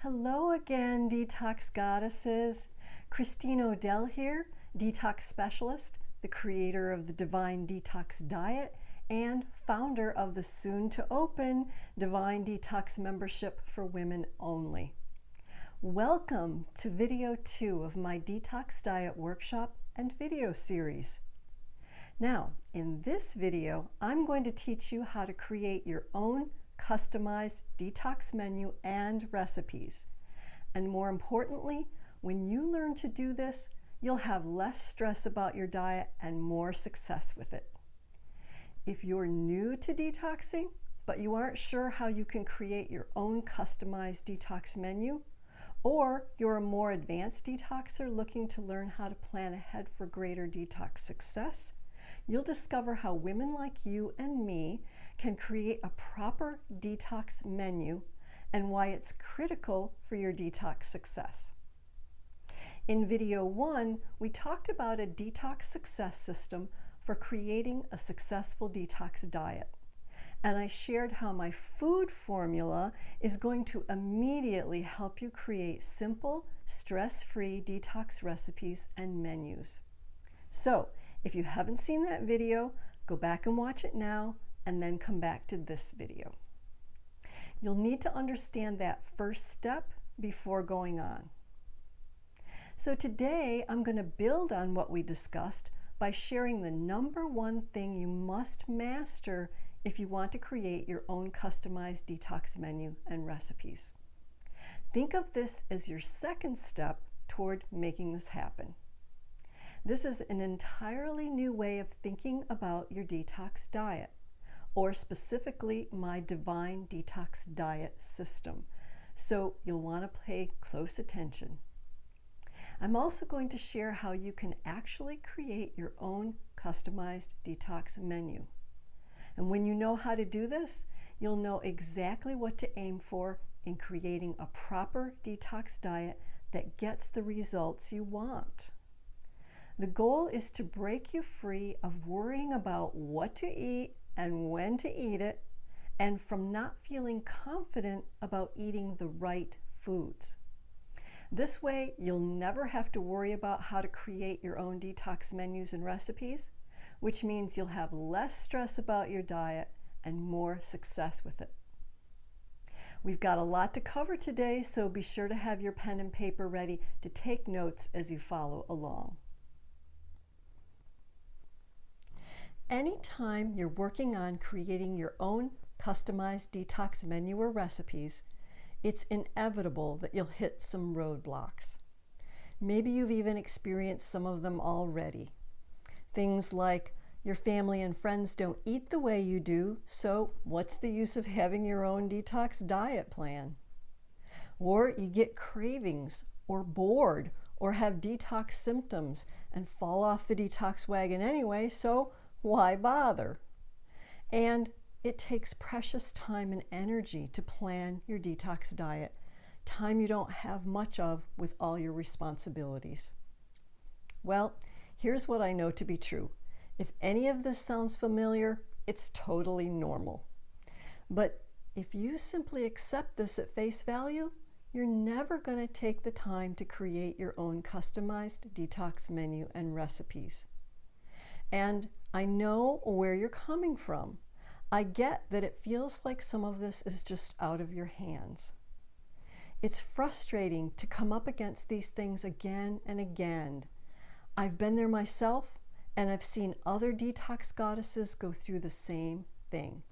Hello again, Detox Goddesses. Christine Odell here, Detox Specialist, the creator of the Divine Detox Diet, and founder of the soon-to-open Divine Detox membership for women only. Welcome to video 2 of my Detox Diet workshop and video series. Now, in this video, I'm going to teach you how to create your own customized detox menu and recipes. And more importantly, when you learn to do this, you'll have less stress about your diet and more success with it. If you're new to detoxing, but you aren't sure how you can create your own customized detox menu, or you're a more advanced detoxer looking to learn how to plan ahead for greater detox success, you'll discover how women like you and me can create a proper detox menu and why it's critical for your detox success. In video 1, we talked about a detox success system for creating a successful detox diet. And I shared how my food formula is going to immediately help you create simple, stress-free detox recipes and menus. So, if you haven't seen that video, go back and watch it now, and then come back to this video. You'll need to understand that first step before going on. So today, I'm going to build on what we discussed by sharing the number one thing you must master if you want to create your own customized detox menu and recipes. Think of this as your second step toward making this happen. This is an entirely new way of thinking about your detox diet, or specifically my Divine Detox Diet system. So you'll want to pay close attention. I'm also going to share how you can actually create your own customized detox menu. And when you know how to do this, you'll know exactly what to aim for in creating a proper detox diet that gets the results you want. The goal is to break you free of worrying about what to eat and when to eat it, and from not feeling confident about eating the right foods. This way, you'll never have to worry about how to create your own detox menus and recipes, which means you'll have less stress about your diet and more success with it. We've got a lot to cover today, so be sure to have your pen and paper ready to take notes as you follow along. Anytime you're working on creating your own customized detox menu or recipes, it's inevitable that you'll hit some roadblocks. Maybe you've even experienced some of them already. Things like your family and friends don't eat the way you do, so what's the use of having your own detox diet plan? Or you get cravings, or bored, or have detox symptoms and fall off the detox wagon anyway, so why bother? And it takes precious time and energy to plan your detox diet, time you don't have much of with all your responsibilities. Well, here's what I know to be true. If any of this sounds familiar, it's totally normal. But if you simply accept this at face value, you're never going to take the time to create your own customized detox menu and recipes. And I know where you're coming from. I get that it feels like some of this is just out of your hands. It's frustrating to come up against these things again and again. I've been there myself, and I've seen other detox goddesses go through the same thing.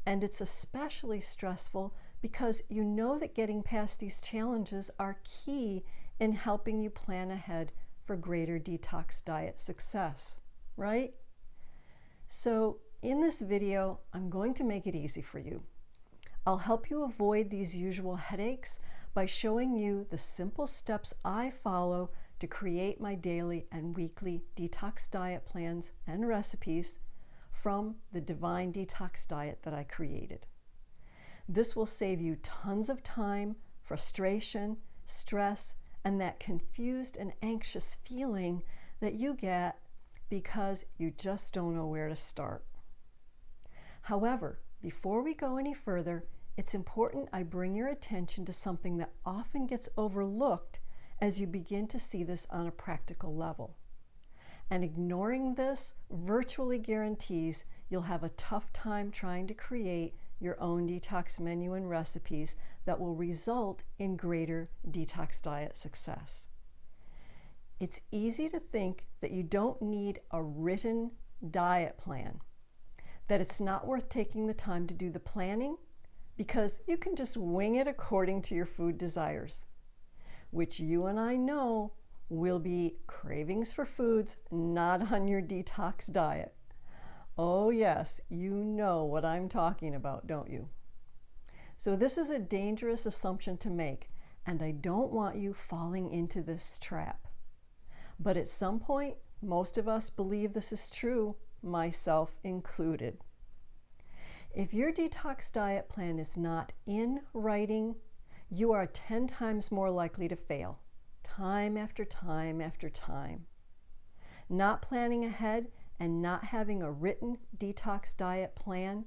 And it's especially stressful because you know that getting past these challenges are key in helping you plan ahead for greater detox diet success, right? So in this video, I'm going to make it easy for you. I'll help you avoid these usual headaches by showing you the simple steps I follow to create my daily and weekly detox diet plans and recipes from the Divine Detox Diet that I created. This will save you tons of time, frustration, stress, and that confused and anxious feeling that you get because you just don't know where to start. However, before we go any further, it's important I bring your attention to something that often gets overlooked as you begin to see this on a practical level. And ignoring this virtually guarantees you'll have a tough time trying to create your own detox menu and recipes that will result in greater detox diet success. It's easy to think that you don't need a written diet plan, that it's not worth taking the time to do the planning because you can just wing it according to your food desires, which you and I know will be cravings for foods not on your detox diet. Oh yes, you know what I'm talking about, don't you? So this is a dangerous assumption to make, and I don't want you falling into this trap. But at some point, most of us believe this is true, myself included. If your detox diet plan is not in writing, you are 10 times more likely to fail, time after time after time. Not planning ahead and not having a written detox diet plan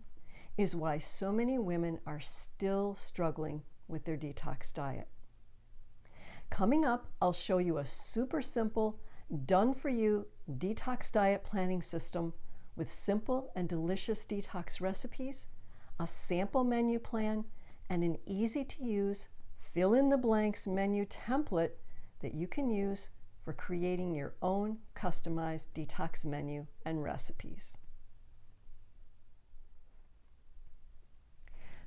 is why so many women are still struggling with their detox diet. Coming up, I'll show you a super simple, done-for-you detox diet planning system with simple and delicious detox recipes, a sample menu plan, and an easy-to-use fill-in-the-blanks menu template that you can use for creating your own customized detox menu and recipes.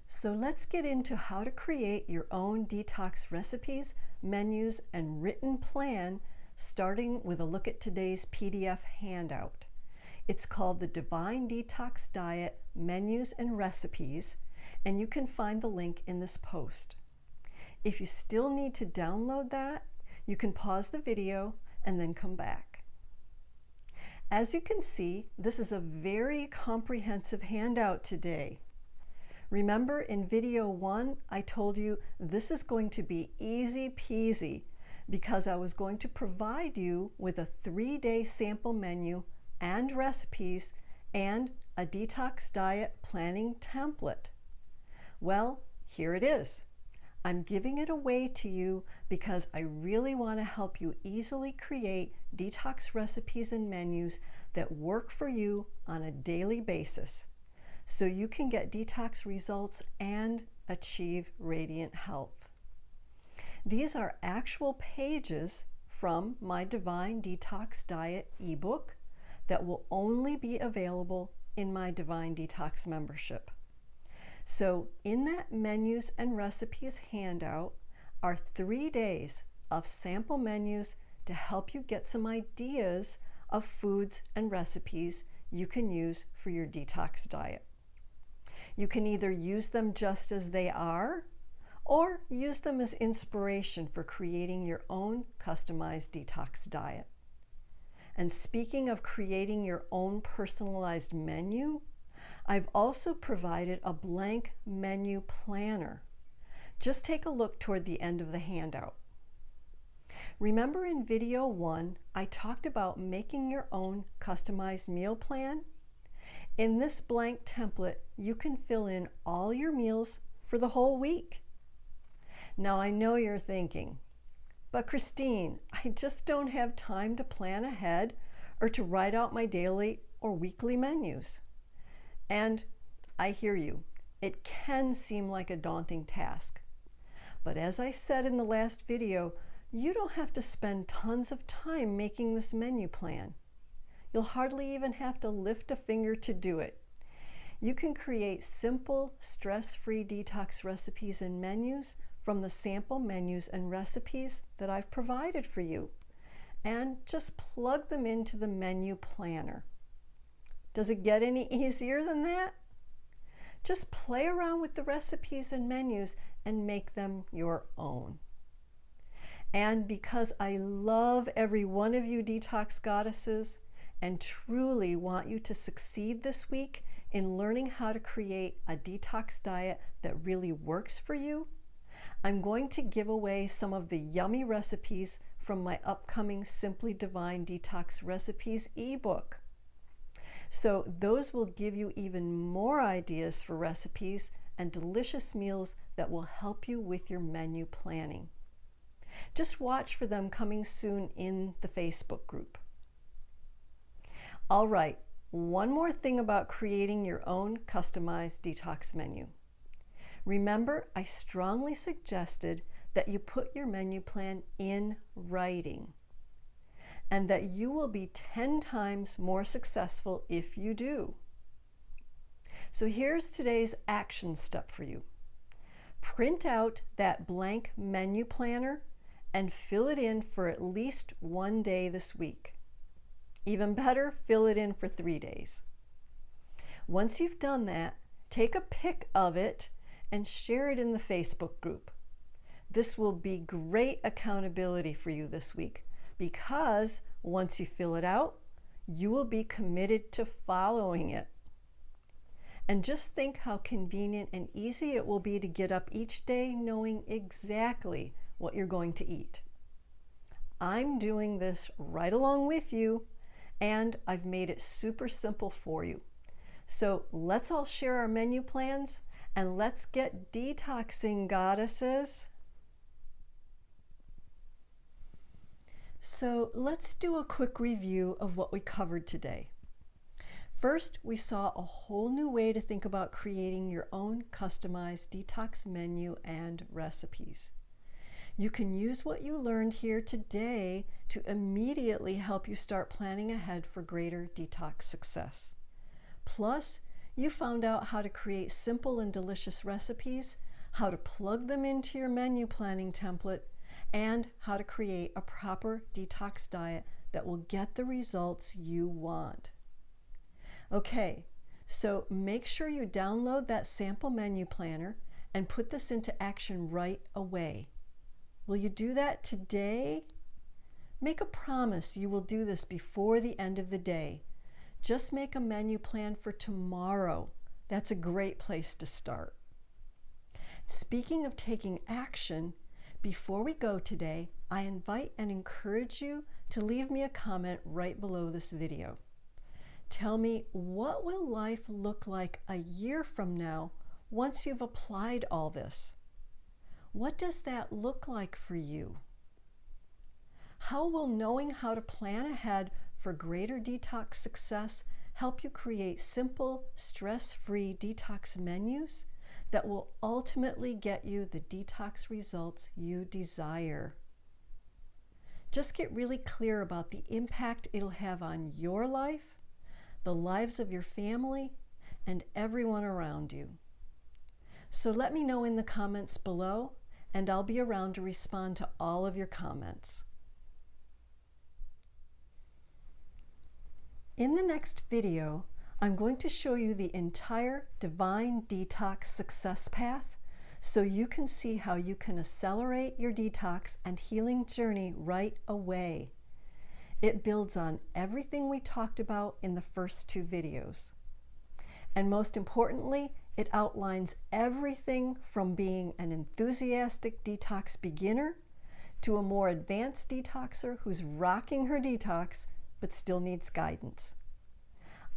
So let's get into how to create your own detox recipes, menus, and written plan, starting with a look at today's PDF handout. It's called the Divine Detox Diet Menus and Recipes, and you can find the link in this post. If you still need to download that, you can pause the video and then come back. As you can see, this is a very comprehensive handout today. Remember in video 1, I told you this is going to be easy peasy because I was going to provide you with a 3-day sample menu and recipes and a detox diet planning template. Well, here it is. I'm giving it away to you because I really want to help you easily create detox recipes and menus that work for you on a daily basis so you can get detox results and achieve radiant health. These are actual pages from my Divine Detox Diet ebook that will only be available in my Divine Detox membership. So in that menus and recipes handout are 3 days of sample menus to help you get some ideas of foods and recipes you can use for your detox diet. You can either use them just as they are or use them as inspiration for creating your own customized detox diet. And speaking of creating your own personalized menu, I've also provided a blank menu planner. Just take a look toward the end of the handout. Remember in video 1, I talked about making your own customized meal plan? In this blank template, you can fill in all your meals for the whole week. Now I know you're thinking, but Christine, I just don't have time to plan ahead or to write out my daily or weekly menus. And I hear you, it can seem like a daunting task. But as I said in the last video, you don't have to spend tons of time making this menu plan. You'll hardly even have to lift a finger to do it. You can create simple, stress-free detox recipes and menus from the sample menus and recipes that I've provided for you, and just plug them into the menu planner. Does it get any easier than that? Just play around with the recipes and menus and make them your own. And because I love every one of you detox goddesses and truly want you to succeed this week in learning how to create a detox diet that really works for you, I'm going to give away some of the yummy recipes from my upcoming Simply Divine Detox Recipes ebook. So those will give you even more ideas for recipes and delicious meals that will help you with your menu planning. Just watch for them coming soon in the Facebook group. All right, one more thing about creating your own customized detox menu. Remember, I strongly suggested that you put your menu plan in writing, and that you will be 10 times more successful if you do. So here's today's action step for you. Print out that blank menu planner and fill it in for at least one day this week. Even better, fill it in for 3 days. Once you've done that, take a pic of it and share it in the Facebook group. This will be great accountability for you this week, because once you fill it out, you will be committed to following it. And just think how convenient and easy it will be to get up each day knowing exactly what you're going to eat. I'm doing this right along with you, and I've made it super simple for you. So let's all share our menu plans and let's get detoxing, goddesses. So let's do a quick review of what we covered today. First, we saw a whole new way to think about creating your own customized detox menu and recipes. You can use what you learned here today to immediately help you start planning ahead for greater detox success. Plus, you found out how to create simple and delicious recipes, how to plug them into your menu planning template, and how to create a proper detox diet that will get the results you want. Okay, so make sure you download that sample menu planner and put this into action right away. Will you do that today? Make a promise you will do this before the end of the day. Just make a menu plan for tomorrow. That's a great place to start. Speaking of taking action, before we go today, I invite and encourage you to leave me a comment right below this video. Tell me, what will life look like a year from now once you've applied all this? What does that look like for you? How will knowing how to plan ahead for greater detox success help you create simple, stress-free detox menus that will ultimately get you the detox results you desire? Just get really clear about the impact it'll have on your life, the lives of your family, and everyone around you. So let me know in the comments below, and I'll be around to respond to all of your comments. In the next video, I'm going to show you the entire Divine Detox success path so you can see how you can accelerate your detox and healing journey right away. It builds on everything we talked about in the first 2 videos. And most importantly, it outlines everything from being an enthusiastic detox beginner to a more advanced detoxer who's rocking her detox but still needs guidance.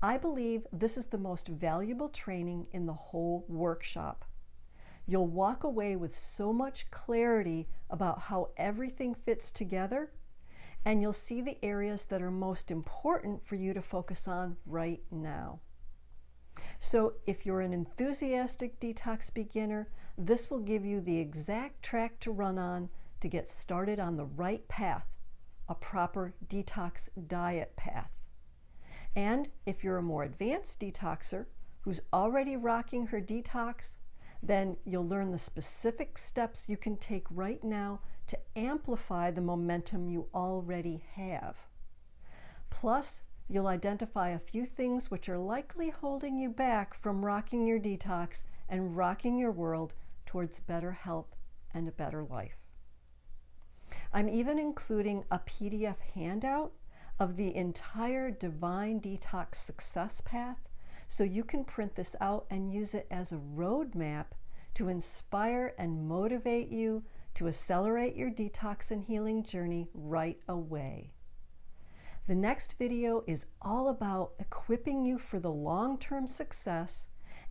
I believe this is the most valuable training in the whole workshop. You'll walk away with so much clarity about how everything fits together, and you'll see the areas that are most important for you to focus on right now. So if you're an enthusiastic detox beginner, this will give you the exact track to run on to get started on the right path, a proper detox diet path. And if you're a more advanced detoxer who's already rocking her detox, then you'll learn the specific steps you can take right now to amplify the momentum you already have. Plus, you'll identify a few things which are likely holding you back from rocking your detox and rocking your world towards better health and a better life. I'm even including a PDF handout of the entire Divine Detox success path, so you can print this out and use it as a roadmap to inspire and motivate you to accelerate your detox and healing journey right away. The next video is all about equipping you for the long-term success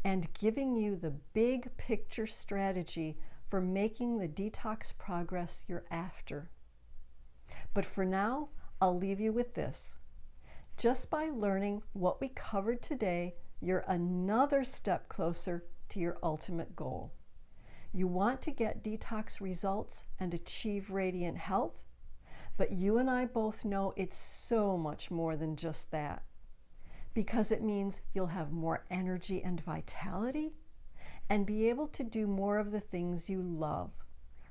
and giving you the big picture strategy for making the detox progress you're after. But for now, I'll leave you with this. Just by learning what we covered today, you're another step closer to your ultimate goal. You want to get detox results and achieve radiant health, but you and I both know it's so much more than just that, because it means you'll have more energy and vitality and be able to do more of the things you love,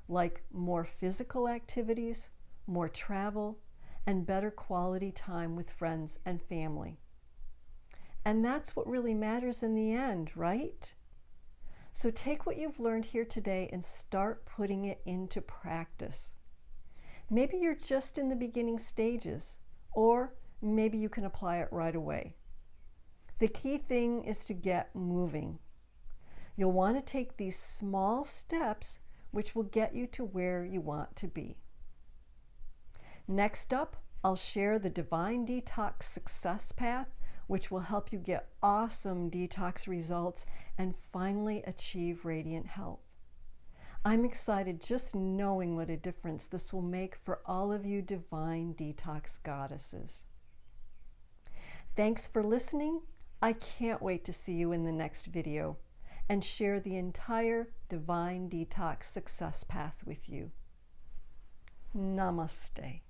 like more physical activities, more travel, and better quality time with friends and family. And that's what really matters in the end, right? So take what you've learned here today and start putting it into practice. Maybe you're just in the beginning stages, or maybe you can apply it right away. The key thing is to get moving. You'll want to take these small steps which will get you to where you want to be. Next up, I'll share the Divine Detox Success Path, which will help you get awesome detox results and finally achieve radiant health. I'm excited just knowing what a difference this will make for all of you Divine Detox Goddesses. Thanks for listening. I can't wait to see you in the next video and share the entire Divine Detox Success Path with you. Namaste.